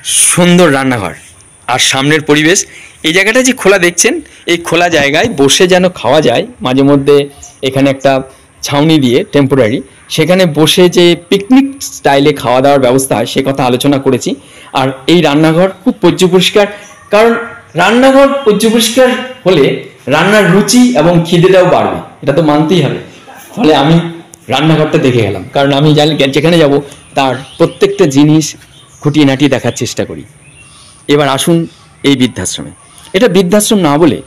সুন্দর রান্নাঘর আর সামনের পরিবেশ। এই জায়গাটা যে খোলা দেখছেন, এই খোলা জায়গায় বসে যেন খাওয়া যায়। মাঝে মধ্যে এখানে একটা ছাউনি দিয়ে টেম্পোরারি, সেখানে বসে যে পিকনিক স্টাইলে খাওয়া দাওয়ার ব্যবস্থা হয় সে কথা আলোচনা করেছি। আর এই রান্নাঘর খুব পরিষ্কার, কারণ রান্নাঘর পরিষ্কার হলে রান্নার রুচি এবং খিদেটাও বাড়বে, এটা তো মানতেই হবে। ফলে আমি রান্নাঘরটা দেখে গেলাম, কারণ আমি যেখানে যাব তার প্রত্যেকটা জিনিস খুঁটিয়ে নাটিয়ে দেখার চেষ্টা করি। এবার আসুন এই বৃদ্ধাশ্রমে। এটা বৃদ্ধাশ্রম না বলে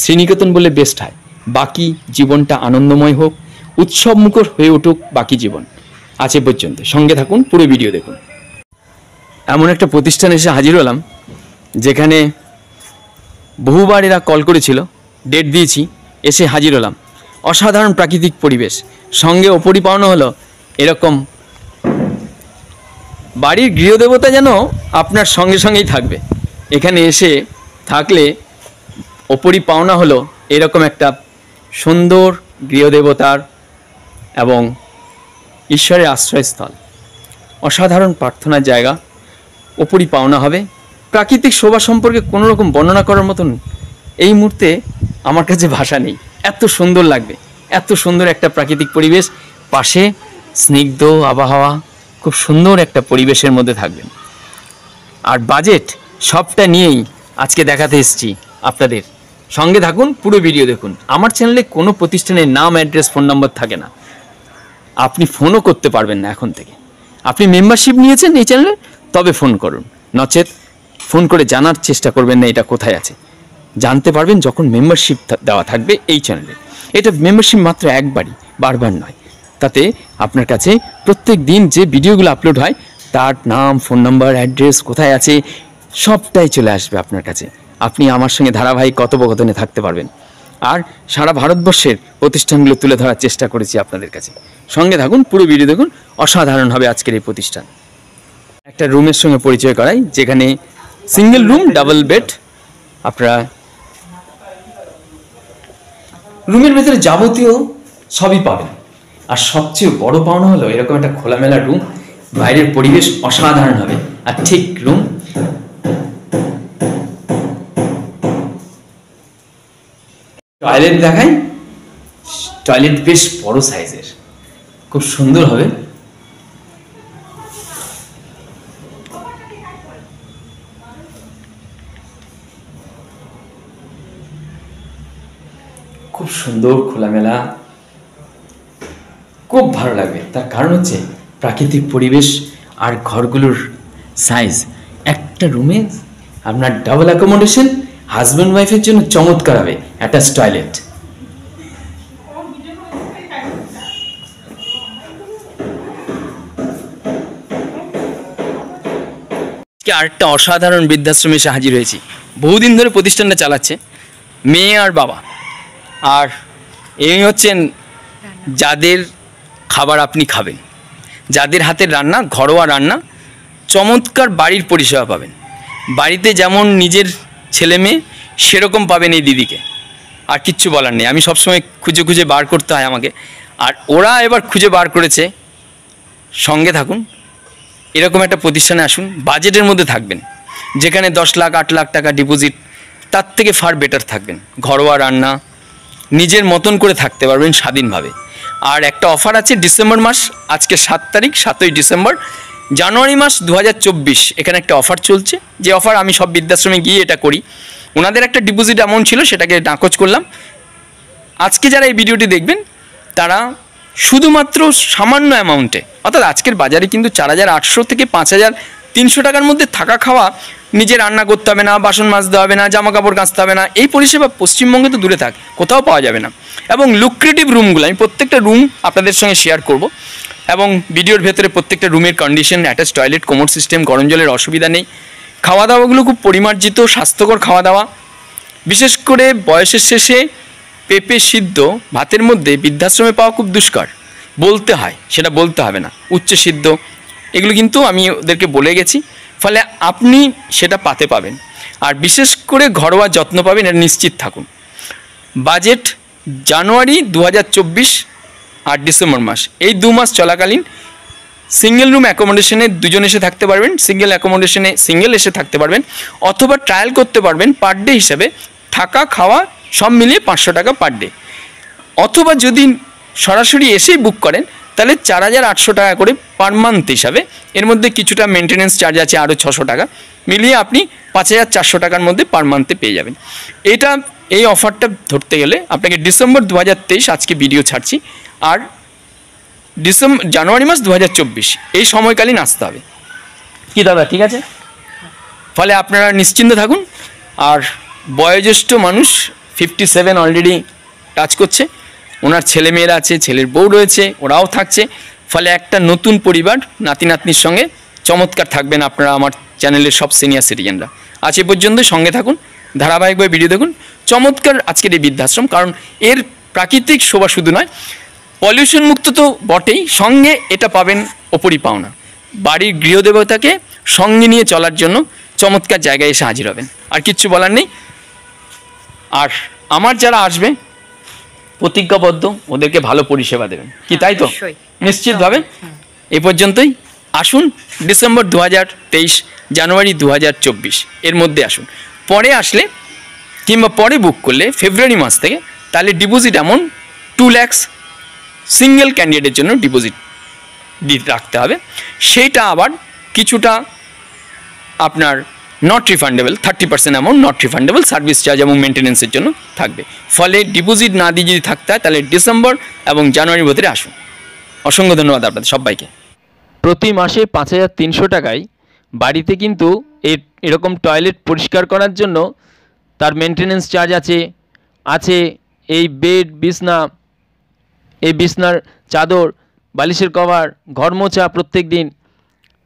শ্রীনিকেতন বলে বেস্ট হয়। বাকি জীবনটা আনন্দময় হোক, উৎসবমুখর হয়ে উঠুক বাকি জীবন। আছে পর্যন্ত সঙ্গে থাকুন, পুরো ভিডিও দেখুন। এমন একটা প্রতিষ্ঠানে এসে হাজির হলাম যেখানে বহুবার এরা কল করেছিল, ডেট দিয়েছি, এসে হাজির হলাম। অসাধারণ প্রাকৃতিক পরিবেশ, সঙ্গে ওপরই পাওনা হলো এরকম বাড়ির গৃহদেবতা যেন আপনার সঙ্গে সঙ্গেই থাকবে। এখানে এসে থাকলে ওপরই পাওনা হলো এরকম একটা সুন্দর গৃহদেবতার এবং ঈশ্বরের আশ্রয়স্থল। অসাধারণ প্রার্থনার জায়গা, ওপরই পাওনা হবে। প্রাকৃতিক শোভা সম্পর্কে কোনো রকম বর্ণনা করার মতন এই মুহূর্তে আমার কাছে ভাষা নেই। এত সুন্দর লাগবে, এত সুন্দর একটা প্রাকৃতিক পরিবেশ, পাশে স্নিগ্ধ আবহাওয়া, খুব সুন্দর একটা পরিবেশের মধ্যে থাকবেন। আর বাজেট সবটা নিয়েই আজকে দেখাতে এসেছি আপনাদের। সঙ্গে থাকুন, পুরো ভিডিও দেখুন। আমার চ্যানেলে কোনো প্রতিষ্ঠানের নাম, অ্যাড্রেস, ফোন নম্বর থাকে না। আপনি ফোনও করতে পারবেন না এখন থেকে। আপনি মেম্বারশিপ নিয়েছেন এই চ্যানেলে, তবে ফোন করুন, নচেত ফোন করে জানার চেষ্টা করবেন না এটা কোথায় আছে। জানতে পারবেন যখন মেম্বারশিপ দেওয়া থাকবে এই চ্যানেলে। এটা মেম্বারশিপ মাত্র একবারই, বারবার নয়। তাতে আপনার কাছে প্রত্যেক দিন যে ভিডিওগুলো আপলোড হয় তার নাম, ফোন নাম্বার, অ্যাড্রেস, কোথায় আছে সবটাই চলে আসবে আপনার কাছে। আপনি আমার সঙ্গে ধারাবাহিক কথোপকথনে থাকতে পারবেন। আর সারা ভারতবর্ষের প্রতিষ্ঠানগুলো তুলে ধরার চেষ্টা করেছি আপনাদের কাছে। সঙ্গে থাকুন, পুরো ভিডিও দেখুন। অসাধারণ হবে আজকের এই প্রতিষ্ঠান। একটা রুমের সঙ্গে পরিচয় করাই, যেখানে সিঙ্গেল রুম, ডাবল বেড। আপনারা রুমের ভেতরে যাবতীয় সবই পাবেন। আর সবচেয়ে বড় পাওনা হলো এরকম একটা খোলামেলা রুম, বাইরের পরিবেশ অসাধারণ হবে। আর ঠিক রুম, টয়লেট দেখাই। টয়লেট বেশ বড় সাইজের, খুব সুন্দর হবে। খুব সুন্দর খোলামেলা, খুব ভালো লাগবে। তার কারণ হচ্ছে প্রাকৃতিক পরিবেশ আর ঘরগুলোর সাইজ। একটা রুমে আপনার ডাবল অ্যাকোমোডেশন, হাজব্যান্ড ওয়াইফের জন্য চমৎকার হবে অ্যাটাচ টয়লেট। আরেকটা অসাধারণ বৃদ্ধাশ্রমে এসে হাজির হয়েছি। বহুদিন ধরে প্রতিষ্ঠানটা চালাচ্ছে মেয়ে আর বাবা। আর এই হচ্ছেন যাদের খাবার আপনি খাবেন, যাদের হাতের রান্না, ঘরোয়া রান্না, চমৎকার বাড়ির পরিষেবা পাবেন। বাড়িতে যেমন নিজের ছেলে মেয়ে সেরকম পাবেন এই দিদিকে। আর কিচ্ছু বলার নেই, আমি সবসময় খুঁজে খুঁজে বার করতে হয় আমাকে, আর ওরা এবার খুঁজে বার করেছে। সঙ্গে থাকুন, এরকম একটা প্রতিষ্ঠানে আসুন, বাজেটের মধ্যে থাকবেন। যেখানে 10 লাখ 8 লাখ টাকা ডিপোজিট, তার থেকে ফার বেটার থাকবেন। ঘরোয়া রান্না, নিজের মতন করে থাকতে পারবেন স্বাধীনভাবে। আর একটা অফার আছে ডিসেম্বর মাস, আজকে 7 তারিখ, 7ই ডিসেম্বর, জানুয়ারি মাস 2024 এখানে একটা অফার চলছে। যে অফার আমি সব বৃদ্ধাশ্রমে গিয়ে এটা করি। ওনাদের একটা ডিপোজিট অ্যামাউন্ট ছিল, সেটাকে নাকচ করলাম। আজকে যারা এই ভিডিওটি দেখবেন তারা শুধুমাত্র সামান্য অ্যামাউন্টে, অর্থাৎ আজকের বাজারে কিন্তু 4800 থেকে 5300 টাকার মধ্যে থাকা খাওয়া, নিজে রান্না করতে হবে না, বাসন মাজতে হবে না, জামা কাপড় কাচতে হবে না, এই পরিষেবা পশ্চিমবঙ্গে তো দূরে থাক, কোথাও পাওয়া যাবে না। এবং লুক্রেটিভ রুমগুলো আমি প্রত্যেকটা রুম আপনাদের সঙ্গে শেয়ার করব। এবং ভিডিওর ভেতরে প্রত্যেকটা রুমের condition, attach toilet, commode system, গরম জলের অসুবিধা নেই। খাওয়া দাওয়াগুলো খুব পরিমার্জিত, স্বাস্থ্যকর খাওয়া দাওয়া। বিশেষ করে বয়সের শেষে পেঁপে সিদ্ধ ভাতের মধ্যে বৃদ্ধাশ্রমে পাওয়া খুব দুষ্কর, বলতে হয়, সেটা বলতে হবে না। উচ্চ সিদ্ধ এগুলো কিন্তু আমি ওদেরকে বলে গেছি, ফলে আপনি সেটা পাবেন। আর বিশেষ করে ঘরোয়া যত্ন পাবেন, এটা নিশ্চিত থাকুন। বাজেট জানুয়ারি 2024 আর ডিসেম্বর মাস, এই 2 মাস চলাকালীন সিঙ্গেল রুম অ্যাকোমোডেশনে দুজন এসে থাকতে পারবেন, সিঙ্গেল অ্যাকোমোডেশনে সিঙ্গেল এসে থাকতে পারবেন, অথবা ট্রায়াল করতে পারবেন পার ডে হিসাবে, থাকা খাওয়া সব মিলিয়ে 500 টাকা পার ডে। অথবা যদি সরাসরি এসেই বুক করেন তাহলে 4800 টাকা করে পার মান্থ হিসাবে, এর মধ্যে কিছুটা মেনটেন্যান্স চার্জ আছে আরও 600 টাকা, মিলিয়ে আপনি 5400 টাকার মধ্যে পার মান্থে পেয়ে যাবেন। এই অফারটা ধরতে গেলে আপনাকে ডিসেম্বর 2023 আজকে ভিডিও ছাড়ছি, আর জানুয়ারি মাস 2024 এই সময়কালীন আসতে হবে। কি দাদা ঠিক আছে? ফলে আপনারা নিশ্চিন্ত থাকুন। আর বয়োজ্যেষ্ঠ মানুষ 57 অলরেডি টাচ করছে, ওনার ছেলে মেয়েরা আছে, ছেলের বউ রয়েছে, ওরাও থাকছে। ফলে একটা নতুন পরিবার নাতি নাতনির সঙ্গে চমৎকার থাকবেন আপনারা, আমার চ্যানেলের সব সিনিয়র সিটিজেনরা। আজ এ পর্যন্ত, সঙ্গে থাকুন, ধারাবাহিকভাবে ভিডিও দেখুন। চমৎকার আজকের এই বৃদ্ধাশ্রম, কারণ এর প্রাকৃতিক শোভা শুধু নয়, পলিউশন মুক্ত তো বটেই, সঙ্গে এটা পাবেন ওপরই পাওনা, বাড়ির গৃহদেবতাকে সঙ্গে নিয়ে চলার জন্য চমৎকার জায়গায় এসে হাজির হবেন। আর কিচ্ছু বলার নেই। আর আমার যারা আসবে প্রতিজ্ঞাবদ্ধ, ওদেরকে ভালো পরিষেবা দেবেন, কি তাই তো? নিশ্চিতভাবে। এ পর্যন্তই। আসুন ডিসেম্বর 2023, জানুয়ারি 2024 এর মধ্যে আসুন। পরে আসলে কিংবা পরে বুক করলে ফেব্রুয়ারি মাস থেকে, তাহলে ডিপোজিট অ্যামাউন্ট 2 লাখ সিঙ্গেল ক্যান্ডিডেটের জন্য ডিপোজিট রাখতে হবে। সেইটা আবার কিছুটা আপনার not refundable, 30% amount not refundable, service charge এবং মেনটেন্যান্সের জন্য থাকবে। ফলে ডিপোজিট না দিয়ে যদি থাকতে হয় তাহলে ডিসেম্বর এবং জানুয়ারির ভিতরে আসুন। অসংখ্য ধন্যবাদ আপনাদের সবাইকে। প্রতি মাসে 5300 টাকায় বাড়িতে কিন্তু এরকম টয়লেট পরিষ্কার করার জন্য তার মেনটেন্যান্স চার্জ আছে এই বেড, বিছনা, এই বিছনার চাদর, বালিশের কভার, ঘর মোছা প্রত্যেক দিন,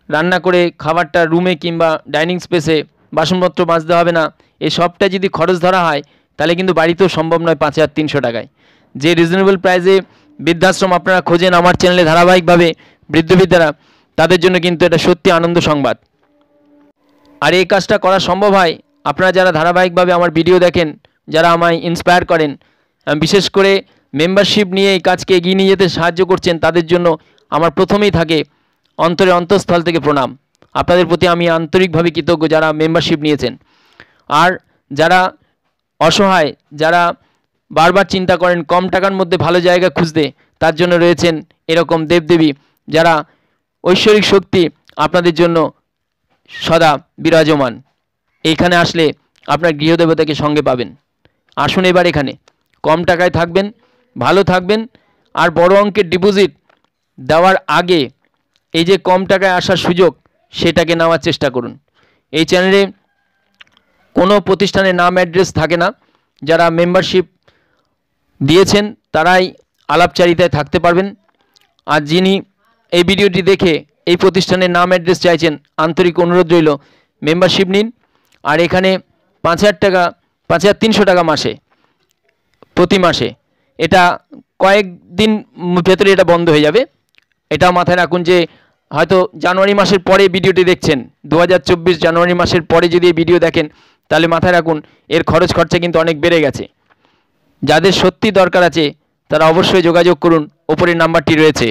রান্না করে খাবারটা রুমে কিংবা ডাইনিং স্পেসে, বাসনপত্র মাজতে হবে না। এই সবটা যদি খরচ ধরা হয় তাহলে কিন্তু বাড়িতেও সম্ভব নয় 5300 টাকায়। যে রিজনেবল প্রাইসে বৃদ্ধাশ্রম আপনারা খোঁজেন আমার চ্যানেলে ধারাবাহিকভাবে, বৃদ্ধরা, তাদের জন্য কিন্তু এটা সত্যি আনন্দ সংবাদ। আর এই কাজটা করা সম্ভব হয় আপনারা যারা ধারাবাহিকভাবে আমার ভিডিও দেখেন, যারা আমায় ইন্সপায়ার করেন, বিশেষ করে মেম্বারশিপ নিয়ে এই কাজকে এগিয়ে নিয়ে যেতে সাহায্য করছেন, তাদের জন্য আমার প্রথমেই থাকে অন্তরের অন্তঃস্থল থেকে প্রণাম। আপনাদের প্রতি আমি আন্তরিকভাবে কৃতজ্ঞ যারা মেম্বারশিপ নিয়েছেন। আর যারা অসহায়, যারা বারবার চিন্তা করেন কম টাকার মধ্যে ভালো জায়গা খুঁজতে, তার জন্য রয়েছেন এরকম দেবদেবী, যারা ঐশ্বরিক শক্তি আপনাদের জন্য সদা বিরাজমান। এইখানে আসলে আপনার গৃহদেবতাকে সঙ্গে পাবেন। আসুন এবার এখানে, কম টাকায় থাকবেন, ভালো থাকবেন। আর বড় অঙ্কের ডিপোজিট দেওয়ার আগে এই যে কম টাকায় আসার সুযোগ, সেটাকে নেওয়ার চেষ্টা করুন। এই চ্যানেলে কোনো প্রতিষ্ঠানের নাম অ্যাড্রেস থাকে না। যারা মেম্বারশিপ দিয়েছেন তারাই আলাপচারিতায় থাকতে পারবেন। আর যিনি এই ভিডিওটি দেখে এই প্রতিষ্ঠানের নাম অ্যাড্রেস চাইছেন, আন্তরিক অনুরোধ রইল মেম্বারশিপ নিন। আর এখানে 5300 টাকা মাসে, প্রতি মাসে, এটা কয়েকদিন ভেতরে এটা বন্ধ হয়ে যাবে। এটা মাথায় রাখুন যে হয়তো জানুয়ারি মাসের পরে ভিডিওটি দেখছেন, 2024 জানুয়ারি মাসের পরে যদি এই ভিডিও দেখেন তাহলে মাথায় রাখুন এর খরচা কিন্তু অনেক বেড়ে গেছে। যাদের সত্যি দরকার আছে তারা অবশ্যই যোগাযোগ করুন, ওপরের নাম্বারটি রয়েছে।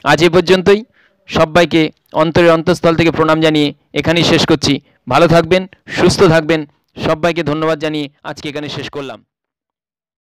আজ এ পর্যন্তই। সবাইকে অন্তরের অন্তঃস্থল থেকে প্রণাম জানিয়ে এখানেই শেষ করছি। ভালো থাকবেন, সুস্থ থাকবেন। সবাইকে ধন্যবাদ জানিয়ে আজকে এখানে শেষ করলাম।